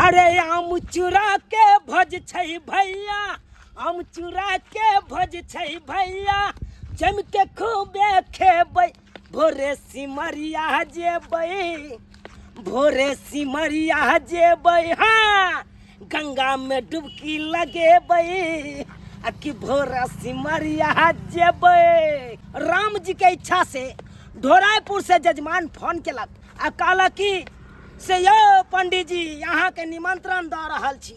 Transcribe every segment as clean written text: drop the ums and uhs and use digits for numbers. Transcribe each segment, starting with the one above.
अरे आम चूड़ा के भज छै भैया, आम चूड़ा के भज छै भैया, जम के खूबे खेबै, भोरे सिमरिया जेबै, भोरे सिमरिया जेबै, हाँ गंगा में डुबकी लगेबै, कि भोरे सिमरिया जेबै। राम जी के इच्छा से ढोराईपुर से जजमान फोन केलक आ कहलक कि से यौ पंडित जी यहाँ के निमंत्रण दऽ रहल छी,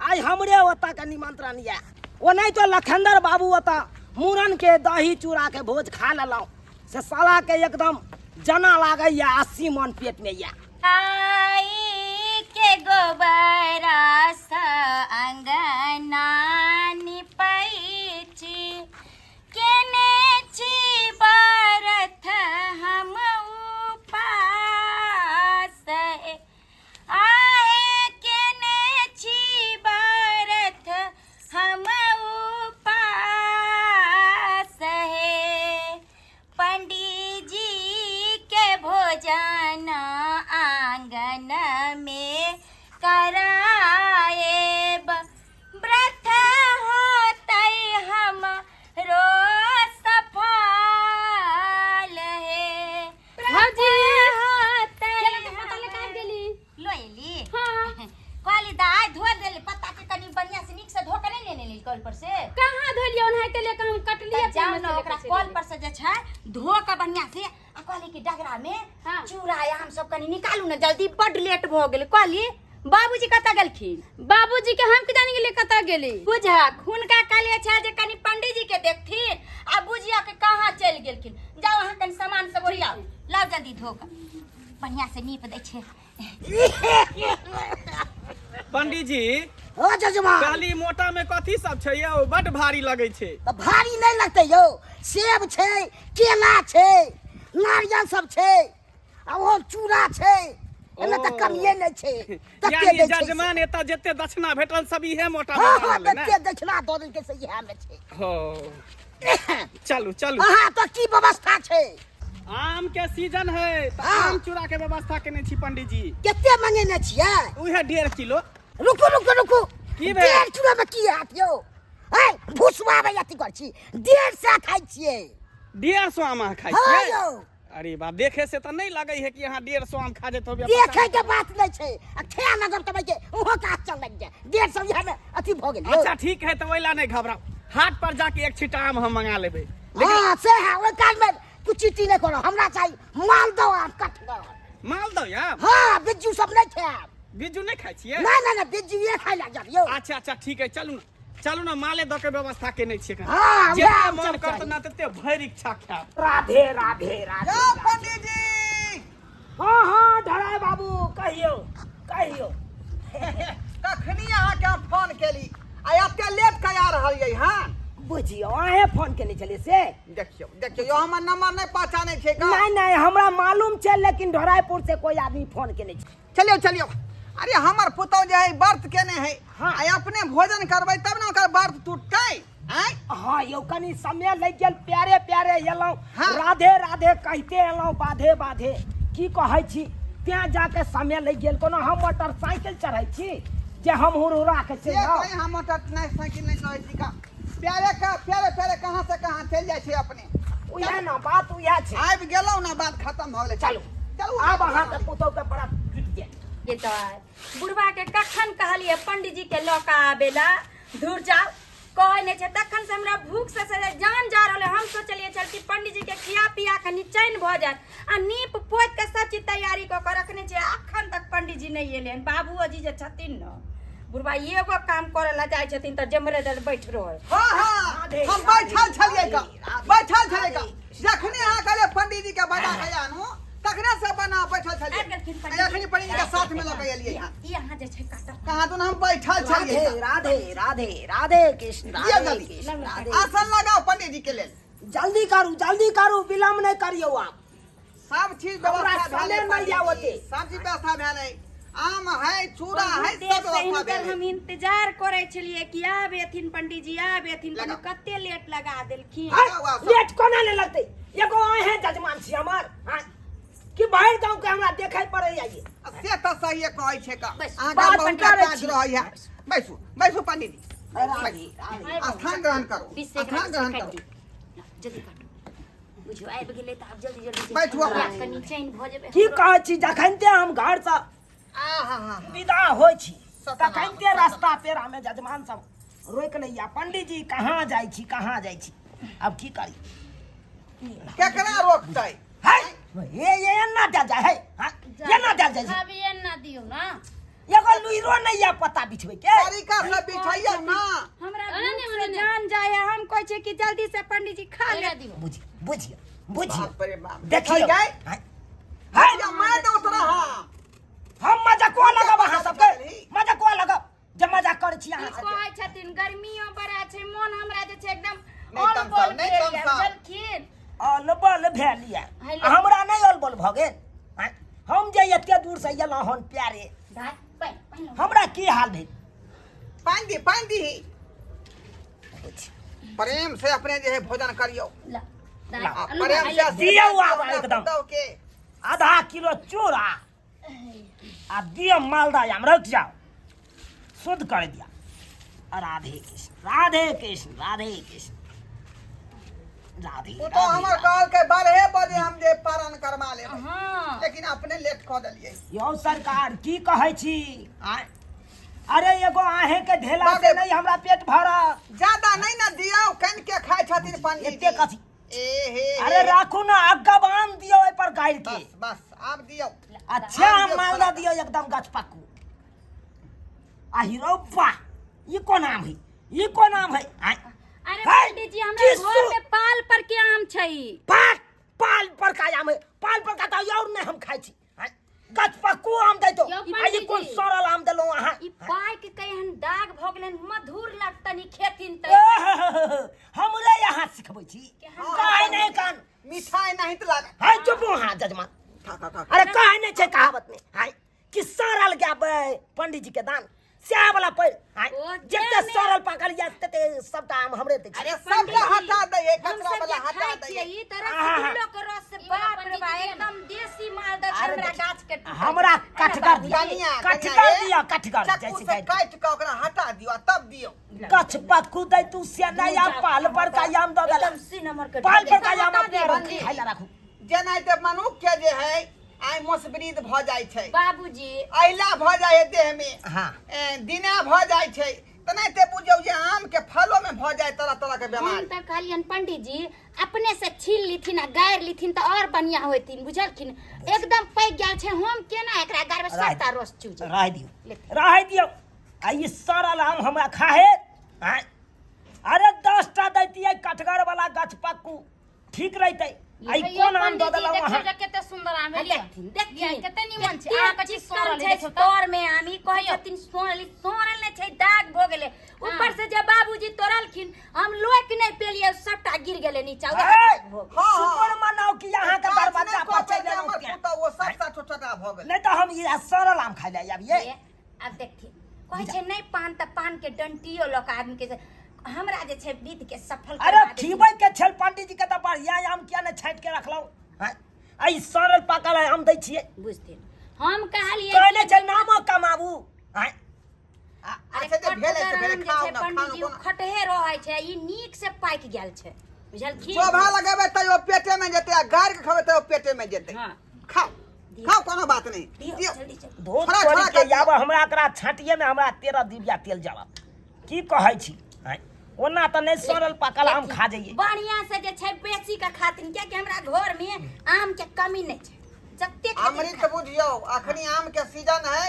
आज हमरे ओतऽ के निमंत्रण ये, ओनाहि तो लखनदर बाबू ओतऽ मूरन के दही चूड़ा के भोज खा लेलहुँ, से साला के एकदम जना लागैया 80 मन पेट में ये। आई के गोबरा सा अंगना निपैछि, केने छी बरथ हम उपास, आहे केने छी बरथ हम उपास है, पंडित जी के भोजन आंगन में कराएब, व्रत होतै हमरो सफल है, व्रत होतै लो एली कहली दाय धो देली पत्ता के कनी बढ़िया से नीक से धो के नहीं लेने ली कल पर से, कहाँ धोलियो ओनाहि के लेके हम कटलिए जाओ ना ओकरा कल पर से जे छै धो के बढ़िया से आ कहली कि डगरा में चूड़ा हम सब कनी निकालू ना जल्दी, बड लेट भ गेल। कहली बाबूजी कतऽ गेलखिन, बाबूजी के हम के जाने गेले कतऽ गेली, बुझक हुनका कहले छै जे कनी पंडित जी के देखथिन आ बुझिया के कहाँ चलि गेलखिन, जाओ अहाँ कनी सामान सब ओरियाओ, लाओ जल्दी धो के बढ़िया से नीप दै छै। पंडित जी ओ जजमान काली मोटा में कथी सब छै यौ, बड भारी लगे छै। तो भारी नहीं लगते यौ, सेब छै, केला छै, नारियल सब छै, आ वो चूड़ा छै, एमे त कमिए नहीं छै, तते यानी दै छै। जजमान एता जते दक्षिणा भेटल सब इहे मोटा हाँ में हाँ रहल है तते दक्षिणा दऽ देलकै से इहे में छै। हो चलू चलू, अहाँ तो की व्यवस्था छै? आम के सीजन है तो हाँ। आम चूड़ा के व्यवस्था केने छी पंडित जी, केते मंगेने छियै? उहे 1.5 किलो। रुकू रुकू रुकू, की भेल? 1.5 किलो में की हैत यौ? है भुसवाबे अथी कर छी, 150 खाइ छियै। 150 आम अहाँ खाइ हाँ छियै? यौ, अरे बाप, देखे से तो नहीं लगे है कि यहाँ 150 आम खा जेतो। देखे के बात नहीं छै, आ खाए लगब तब के उहो का चल लग जाए, 150 यहाँ में अथी भ गेल यौ। अच्छा ठीक है तो वैला नहीं घबराओ, हाट पर जाके एक छिटा आम हम मंगा लेबै। हाँ से है, ओइ काल में कुछ चीटी नहीं करो, हमरा चाहिए मालदह आम कटगर। मालदह या हाँ बिज्जू सब नहीं खाएब, बिज्जू नहीं खाइ छियै? नहीं बिज्जू ये खाइ लग जाब यौ। अच्छा अच्छा ठीक है, चलू ना माले दऽ के व्यवस्था केने छियै। हाँ, जेते वएह मन सब करत चाही। ना तते भरि इच्छा खाएब। राधे राधे राधे। पंडित जी हाँ हाँ ढराई बाबू कहियो कहियो। कखनी अहाँ के फोन केली आ एते लेट कया रहलियै हँ? बुझियो अहे फोन केने छलिए से? देखियो देखियो यो हमर नंबर नहीं पहचाने छै का? नहीं हमरा मालूम छै, लेकिन ढराईपुर से कोई आदमी फोन केने छै। चलियो चलियो, अरे हमर पुतौ जे है व्रत केने है, हाँ। आ अपने भोजन करबै तब ना ओकर व्रत टूटतै। हैं? हाँ यौ कनी समय लग गेल, प्यारे प्यारे एलहुँ, हाँ। राधे राधे कहते एलहुँ, बाधे बाधे की कहै छी, ત્યાં जाके समय लग गेल। कोनो हम मोटरसाइकिल चढ़ै छी जे हम हुरुरा के से चलि कोई हम मोटर नहीं साइकिल नहीं कहै छी का? प्यारे प्यारे कहाँ से कहाँ चल जाइ छै अपने। उहे ना बात उहे छै। आबि गेलौ ना, बात खत्म भ गेलै। चलू चलू आब अहाँ के पुतौ के बड़ा जुट गेल। ये तो बुढ़वा के कखन कहलिए पंडित जी के लौका आबेला, दूर जाओ कहे नहीं छै, तखन से हमरा भूख से जान जा रहले। हम सोचलिए चल कि पंडित जी के खिया पिया के निचैन भ जात, आ नीप पोत के सब चीज तैयारी क के रखने छै, अखन तक पंडित जी नहीं एले। बाबू जी जे छथिन न बुढ़वा एगो काम करे ला जाय छथिन त जमरे दर बैठ रहल। हाँ हाँ हम बैठल छलियै का, बैठल छलियै का, जखने अहाँ कहले पंडित जी के बना के आनू तखने से बना बैठल छलियै। अखनी पंडित जी के साथ में लग गेलियै हां। ई अहाँ जे छै काटा कहाँ तो हम बैठल छलियै। राधे राधे राधे कृष्ण दिया राधे जल्दी। कृष्ण राधे। आसन लगाओ पंडित जी के लेल। जल्दी करू विलम्ब नहीं करियो आप। सब चीज हमरा व्यवस्था साले भेलै, नहीं आवते। सब चीज व्यवस्था भेलै, आम है चूड़ा है सब व्यवस्था भेलै। हम इंतजार करे छलिए कि आबेथिन पंडित जी, आबेथिन, पर कते लेट लगा देलखिन। लेट कोना ले लगते, एगो आए हैं जजमान छी हमर। हाँ, कि बाहर गांव के हमरा देखाई पड़े आइए से तो सही कहै छै का बस, अहाँ बात बहुत करै काज छी। रहै है बैसू बैसू पंडित जी आबि स्थान ग्रहण करो बीस स्थान ग्रहण सेकंड करो जल्दी काटू बुझियो आबि गेलै तऽ आब जल्दी जल्दी बैठू अपन। कनी चैन भऽ जेबै की कहै छी जखनते हम घर से आहा विदा होइ छी सतना, तखनते रास्ता पेरा में जजमान सब रोक लैया पंडित जी कहाँ जाइ छी कहाँ जाइ छी अब की करी केकरा रोकतै है ये एना दे जाय है हाँ? एना दे जाय छै। अभी एना दियौ ना एगो लुइरो नहीं या पता बिछबै के तरीका से बिठाइए ना हमरा भूख से जान जाए है। हम कहै छै कि जल्दी से पंडित जी खा ले दियौ बुझिए बुझिए बुझिए बाप रे बाप देखिए गए या मैं तो उतरा हां हम मजाक लगब अहाँ सबके मजाक लगब जब मजाक करै छी अहाँ सबके कहै छथिन गर्मियों बड़ा छै मोन हमरा जे छै एकदम नहीं ऑल तमसाओ, बोल नहीं भेल तमसाओ। जलखिन अलबल भेलिए हेलो। हमरा नहीं अलबल भ गेल हाँ? हम जे एते दूर से एलहुँ हन प्यारे धात पहिन हमरा की हाल भेल पानी दी प्रेम से अपने जे है भोजन करियो ला आ, प्रेम से दियौ आब एकदम। पुतौ के आधा किलो चूड़ा आ दियो मालदा आम रख जाओ शुद्ध कर दिया राधे कृष्ण राधे कृष्ण राधे कृष्ण राधे वो तो हमर काल के बारहे बजे हम जे पारण करवा ले हां लेकिन अपने लेट कऽ देलियै यौ सरकार की कहै छी आय? अरे एगो आहे के ढेला से बाबे। नहीं हमरा पेट भरत ज्यादा नहीं ना दियो कन के खाय छथिन पंडित एते कथी ए हे अरे राखू ना अगवान दियो ओइ पर गाइर के बस बस आप दियो अच्छा मालदा दियो एकदम गछपक्कू आ हिरौपा ई को नाम है ई को नाम है आय? अरे है? पंडित जी हमरा किसु? घर में पाल पर के आम छै पाल पाल पर का आम है पाल पर का तो और नहीं हम खाइ छी आय? गछपक्कू आम दे तो यौ आ पंडित ई कोन जी। सरल आम देलो अहाँ ई पाय के कहन दाग भ गेलन मधुर लगतनी खेथिन त हमरे यहाँ सिखबै छी काहे नहीं कान मिठाई नहीं तो लाग हाय चुप हाँ जजमान खा अरे काहे नहीं छे कहावत में हाय कि सरल गाबे पंडित जी के दान स्या वाला पर हाय ओ, जते जे सरल पकड़ या तते सबटा आम हमरे दे अरे छी सब हटा दे हम कचरा सब वाला जे हटा खाइ दे छियै ई तरह आहा। किलो के रस से बाप रे बा एकदम देसी मालदा छै अरे हमरा देखिए, गाछ के टूटल हमरा छै। कटगर दिया कनिया कटगर दिया कटगर चक्कू जैसे से काट के ओकरा हटा दियो तब दियो कछ पक्कू दे तू से नया पाल पर का आम दे देला एकदम सी नंबर के पाल पर का हटा आम अपने दियौ, रख खाइ ला राखू जेना ते मनुष्य के जे है आइ मोसबरीद भ जाय छै बाबूजी अइला भ जाय है देह में हाँ दिना भ जाय छै तनाते बुझियौ जे आम के फलो में भ जाय तरह तरह के हम बीमारी त कहलियन पंडित जी अपने से छील लीथिन आ गायर लीथिन त और बढ़िया होतिन बुझलखिन एकदम पैक गेल छै हम केना एकरा गार में सबटा रस चूज रह दियो आ ई सरल आम हमरा खाहे आय? अरे 10टा दैतियै कटगर वाला गछ पक्कू ठीक रहते आई कोन आम दे देलौ अहाँ कते सुंदर आम है देखथिन देखथिन कते निमन छै आ आ कछि कछि सरल सरल छै छै तोर में आमी कहै छथिन सोरल नै छै दाग भ गेलै ऊपर से जे बाबूजी तोड़लखिन हम लोक नै पेलिए सबटा गिर गेलै नीचा शुक्र मनाओ कि यहाँ का दरवाजा पर चले तो वो सब छोटा भ गेल नहीं तो हम ये सरल आम खाइ ले अब ये अब देखथिन कहै छै नै पान त पान के डंटियो लोक आदमी के हमरा जे छै विध के सफल अरे खीबै के छल पंडित जी के तो बढ़िया आम किया ने छांट के रखलौ आई सरल पकल आम दै छियै बुझथिन हम कहलिए कहले छै नामो कमाबू हैं अच्छा जे भेले से भेले खाओ ना पंडित जी खाओ खटहे रहै छै ई नीक से पाकि गेल छै बुझलखिन शोभा लगाबे त ओ पेटे में जेते गार के खबे त ओ पेटे में जेते हां खाओ खाओ कोनो बात नहीं दियो जल्दी जल्दी धोत थोड़ा कोरी थोड़ा के कर आब हमरा एकरा छांटिए में हमरा 13 डिबिया तेल जरत की कहै छी हैं ओना त नहीं सरल पकल आम खा जाइए बढ़िया से जे छै बेसी के खातिन किया कि हमरा घर में आम के कमी नहीं छै जत्ते अमृत बुझियो अखनी आम के सीजन है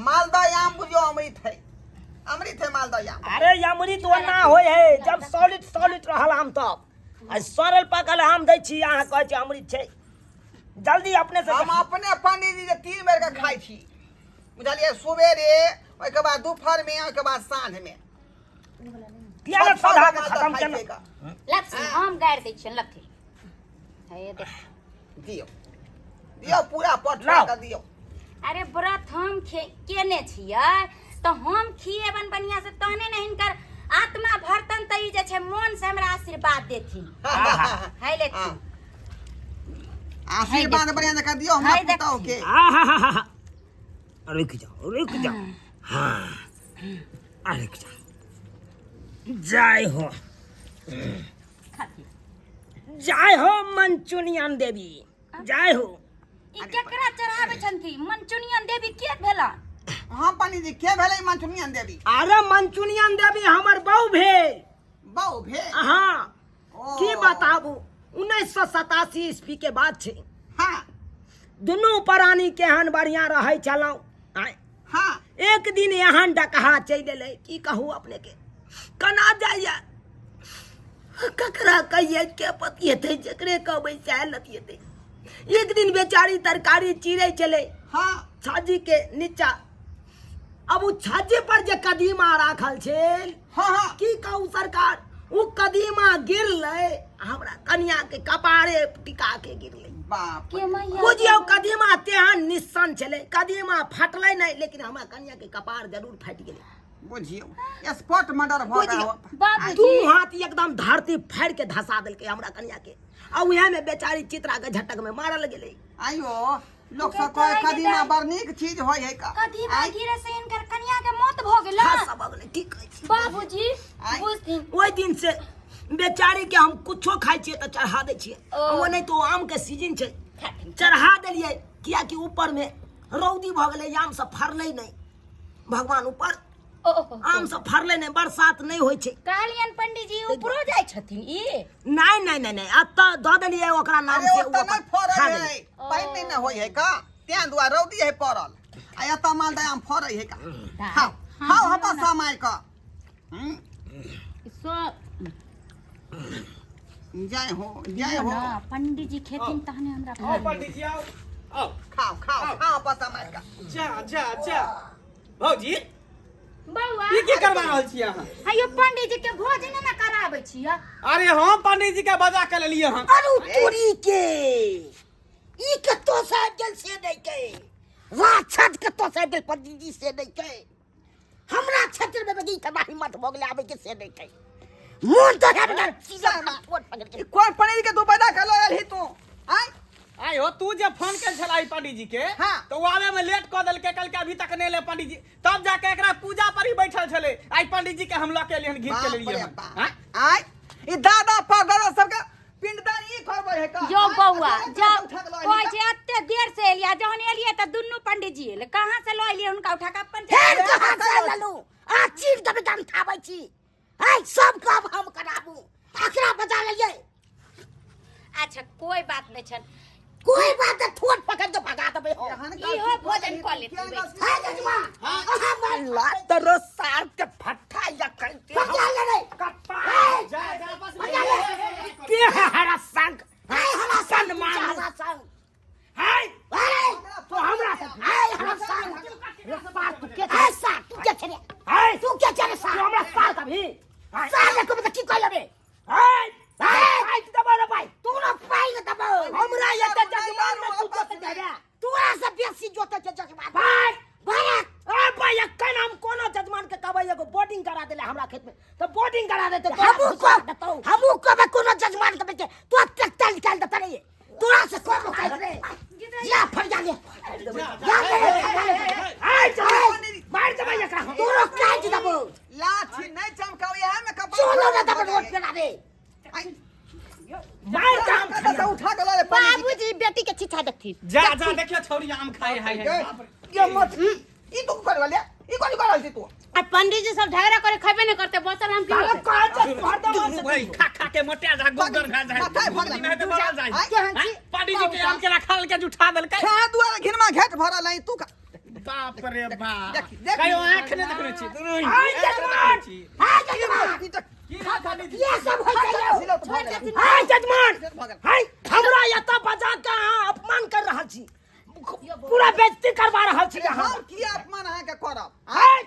मालदा आम बुझियो अमृत है मालदा आम अरे अमृत ओना होय है जब सॉलिड रहल आम तब आ सरल पकल आम दै छी अहाँ कहै छी अमृत छै जल्दी अपने से हम अपने पंडित जी जे 3 बेर के खाइ छी बुझलिए सुबेरे ओइ के बाद दोपहर में ओइ के बाद साँझ में किया सदा के खत्म केना लक्ष्मी हम गाड़ दै छियन लक्ष्मी हे देख दियो पूरा पठा लाओ। के दियो अरे व्रत हम केने छियै तो हम खिएबन बढ़िया से तहने न हिनकर आत्मा भरतन त ई जे छै मन से हमरा आशीर्वाद देथिन है लेथिन आशीर्वाद बढ़िया कर दियो हमरा हाय पुतौ देखी। के आहा रुक जाओ हाँ रुक जाओ जय हो मंचुनियन देवी जय हो ई केकरा चढ़ावे छथि मंचुनियन देवी के भेला हाँ पंडित जी के भेलै मंचुनियन देवी अरे मंचुनियन देवी हमर बहू भेल बहु भे हाँ ओ। की बताबू 1987 ईस्वी के बात छै हाँ दुनू प्राणी केहन बढ़िया रहे छलौ हाँ एक दिन यहाँ डकहा चल एलै की कहू अपने के कना जाइए ककरा कहिए के पतिएते जकरे कहबै सएह लतिएते एक दिन बेचारी तरकारी चीरे चले हाँ छाजी के नीचा अब उ छाजे पर जे कदीमा राखल छे हाँ की कहू सरकार उ कदीमा गिरले हमरा कन्या के कपारे टिका के गिरले बाप के मैया बुझियो कदीमा तेहन निशान छले कदीमा फटले नहीं लेकिन हमरा कन्या के कपार जरूर फट गेले बुझियो स्पॉट मर्डर भ बुझियो। गयो बाबूजी दू हाथ एकदम धरती फाड़ के धसा देलके हमरा कन्या के आ उहे में बेचारी चित्रा के झटक में मारल गेले आइयो लोग सब कहे कदीमा बड़ नीक चीज होय है का कदीमा गिरे से इनकर कन्या के मौत भ गेला हाँ, सब अगले ठीक है बाबूजी आय। बुझथिन ओहि दिन से बेचारी के हम कुछो खाइ छियै त चढ़ा दै छियै ओ। वो नहीं तो आम के सीजन छै चढ़ा देलियै किया कि ऊपर में रौदी भ गेलै आम सब फरलै नहीं भगवान ऊपर आम सब फरलै नहीं बरसात नहीं होय छै कहलियन पंडित जी ऊपरो जाय छथिन ई नहीं अत द देलियै ओकरा नाम अरे से ओतऽ ऊपर नहीं फड़ै खा है गेलै। पाइन नहीं न होय है का तें दुआ रौदी है पड़ल आ एतऽ मालदह आम फड़ै है का खाओ खाओ हपा समय का जय हो पंडित जी खेथिन तहने हमरा आओ पंडित जी आओ आओ खाओ खाओ खाओ हपा समय का जा भौजी बौआ ई की करबा रहल छी अहाँ हयो पंडित जी के भोजन न कराबै छियै अरे हम पंडित जी के बजा के लेलिए हम अरु चोरी के ई कतो साहब जल से नहीं के राक्षस कतो साहब जल पंडित जी से नहीं के हमरा क्षेत्र में बगी तबाही मत भोगले आवे के से नहीं के मोन तो है बता सीधा फोन पकड़ के कौन पनीर के तू पैदा कर लो ही तू आय आय हो तू जे फोन कर छलाई पंडित जी के हाँ। तो आवे में लेट क देल के कल के अभी तक नहीं ले पंडित जी तब जाके एकरा पूजा पर ही बैठल छले आई पंडित जी के हम लऽ के लिए घीच के लेलिए हम आय ई दादा परदादा सबके पिंडदान ई करबै है का जो बौआ आय, जब उठा के लऽ कोई एलियै जे एते देर से एलिया जहन एलिए त दुन्नु पंडित जी एले कहां से ल एलिए हुनका उठा के अपन फेर कहां से ललू आ चीर दबे दाम थाबै छी हाय सब काम हम कराबू आखरा बजा लिये अच्छा कोई बात नहीं छन कोई बात नहीं ठोट पकड़ के भगा दबे हो इहो भोजन क लेती हां जजमा हां ला तरो सार के फट्टा या करते बजा ले रे जा बस के हरा संग हाय हरा संग मार हरा संग हाय तो हमरा हाय हरा संग रसपार तू के ऐसा तू के छे हाय तू के छे सा हमरा सार कभी सार को बता की कहले रे हाय हाय दबा भाई तू ना पाई न दबा हमरा ये त जजमान में तू जोत दे रे तू ऐसा बेसी जोत के जजमान भाई भाई ए भाई एक नाम कोनो जजमान के कहबै एगो बोर्डिंग करा देले हमरा खेत में तो बोर्डिंग करा देते हमू को कोनो जजमान के बेटे तू ट्रैक्टर निकाल दे रे तोरा से कोन कह रे या फड़ जा ले हाय मार दबा एकरा तोरो काज दबो लाठी नहीं चमकाओ यहां में कपड़ा चलो ना दबा रोड पे ना दे मार काम दादा उठा के ले बाबूजी बेटी के चिट्ठा देखती जा देखियो छौरी आम खाए हाय ये मत ई तू कर वाले ई कोनी कर रहल छी तू आ पंडित जी सब झगड़ा करे खबे नहीं करते बचल हम क्यों वही खा के मोटिया जा गोबर खा जाए माथा भर नहीं तो बड़ा जाए आय पंडित जी के आम के रखल के उठा देल के खा दुआरे घिनमा घेट भरल है तू बाप रे बाप देख कहियो आंख नहीं देखने छी हाय जजमान हाय जजमान की बात पंडित जी ये सब हो गया हाय जजमान हाय हमरा यता बजा के अहाँ अपमान कर रहल छी पूरा बेइज्जती करवा रहल छी अहाँ हम की अपमान है के करब हाय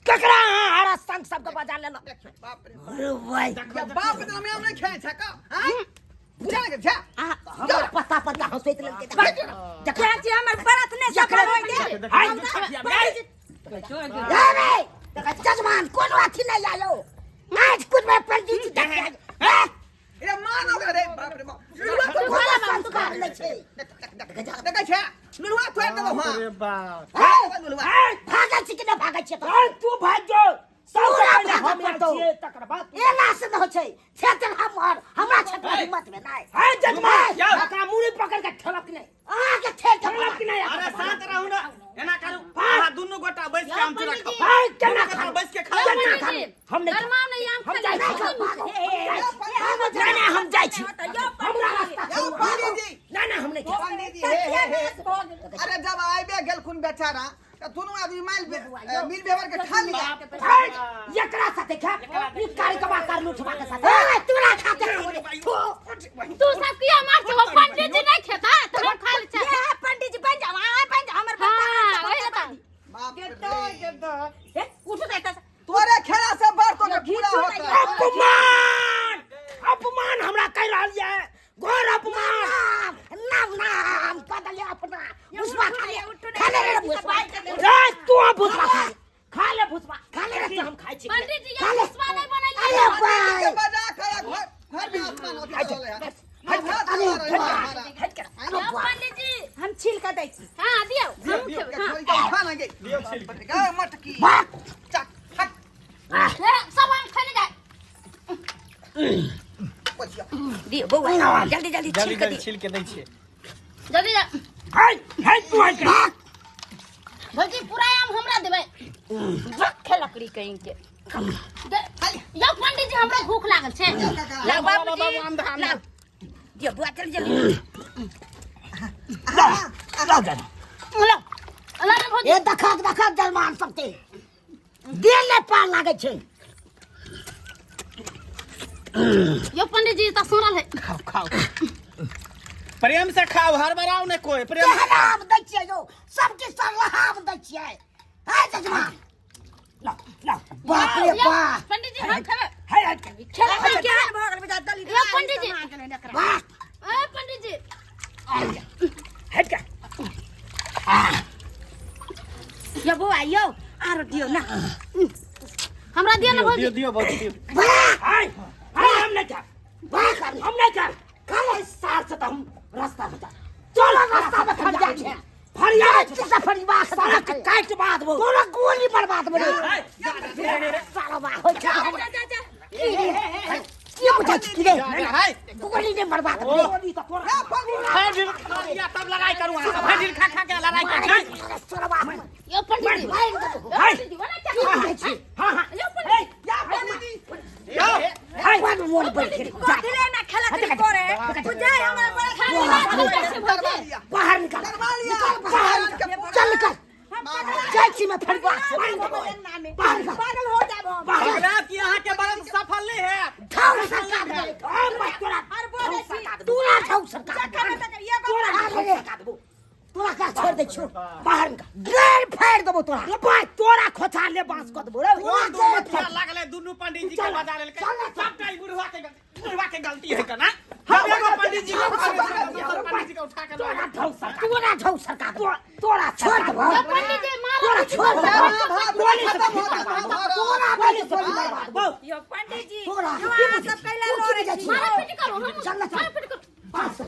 ककरा अहाँ हरा संग सब के बजा लेना बाप रे अरे भाई ये बाप के नाम नहीं खाए छ का हैं बुझा के जा हमरा पता पता हंसैत लेके देखा जी हमर बरत ने सफल होई दे हाय अरे जजमान कोनो अथी नहीं आयो आज कुछ में पंडित जी देख ए मानो रे बाप रे बाप लुलुआ तो घोड़ा संस्कार ले छे देखै छै लुलुआ तोड़ देबो हां अरे बाप लुलुआ भागै छी कि न भागै छी तू भाग जो सब पहले हम छिए तकर बाद एला से न हो छै क्षेत्र हमर हमरा क्षेत्र हिम्मत में नहीं है जजमा का मुड़ी पकड़ के ठलक नहीं आगे ठलक नहीं अरे शांत रहू ना एना करू आहा दुनु गोटा बैस के हम चूरा खाओ भाई केना खा बैस के खाओ हम नहीं गरमाव नहीं आम हम जाई नहीं हम जाई छी हमरा रास्ता यो पंडित जी ना हम नहीं पंडित जी अरे जब आइबे गेलखुन बेचारा त दुनु आदमी मिल व्यवहार के खा लिया एकरा साथे खा ई कारी कबा कर लूठवा के साथे तोरा खाते तू सब किया मार छो पंडित जी नहीं खाता तो खा ले छे पंडित जी बन जा हमर बता ओए बता बाप रे ए उठ जाता तोरे खेला से बार तो पूरा होता अपमान हमरा कह रहल है घोर अपमान नाम बदल अपना भुसवा खा ले रे भुसवा रे तू भुसवा खा ले भुसवा खा ले रे हम खाई छी पंडित जी ये भुसवा नहीं बनाई अरे भाई बना कर घर में आसमान होती चले है पंडित जी हम छील के दै छी हां दियो छोरी का खा लगे दियो छिल गए मटकी चक हट सब हम खाने जाए पछिया दियो बौआ जल्दी जल्दी छील के जल्दी छिल के दै छिए जल्दी जा हाय तू आई के भौजी पूरा आम हमरा देबै रख लकड़ी कहीं के यो पंडित जी हमरा भूख लागल छै ला बाबू जी आम धाम ला दियो बुआ चल जल्दी ला जा लो अल्लाह भौजी ए दखा जलमान सकते दिल ने पार लागे छै यो पंडित जी त सुनल है खाओ खाओ प्रेम से खाओ हर बराव ने कोई प्रेम से खाओ। हम दै छियै जो सबके सलाह दै छियै हाय जजमान ला बाप रे बाप पंडित जी हम खावे हाय खेला क्या भगल बेटा दली यो पंडित जी वाह ए पंडित जी हट का यो बौआ यो आरो दियो ना हमरा दिया ना दियो भौजी दियो बहुत दियो हाय हम नहीं कर वाह हम नहीं कर कल सार से हम रास्ता बता चलो रास्ता में खड़ जा छै फरिया से फरिया सारा के काट बात वो तोरा गोली बर्बाद बने साला बा हो जा ये बुझा छी रे गोली ने बर्बाद गोली तो तोरा है दिल खा लिया तब लड़ाई करूं है दिल खा खा के लड़ाई कर साला बा यो पंडित जी हाय पंडित जी वाला क्या हां यो पंडित या पंडित हाय वन मोन पर जा दिले ना खेला के करे बुझे हमरा बड़ा बाहर निकल चल निकल चाची में फड़वा बाहर निकल पागल हो जाबो अगला की यहां के बरम सफल नहीं है ठाउ सरकार हम मत तोरा हर बोले छी तोरा ठाउ सरकार ये तोरा सरकार देबो तोरा का छोड़ दे छोड़ बाहर निकल गेर फाड़ देबो तोरा भाई तोरा खोथा ले बांस क देबो रे वो दो मत लागले दुनु पंडित जी के बजा ले सबटा ई बुढ़वा के गलती है कना हम एगो पंडित जी को पंडित जी को उठा के तोरा ठाउ सरकार तोरा छोड़ देबो पंडित जी मारो तोरा छोड़ देबो गोली से तोरा गोली से मारबो यो पंडित जी तोरा सब कैला लोरे छी मारा पीट करो हम चल मारा पीट करो पास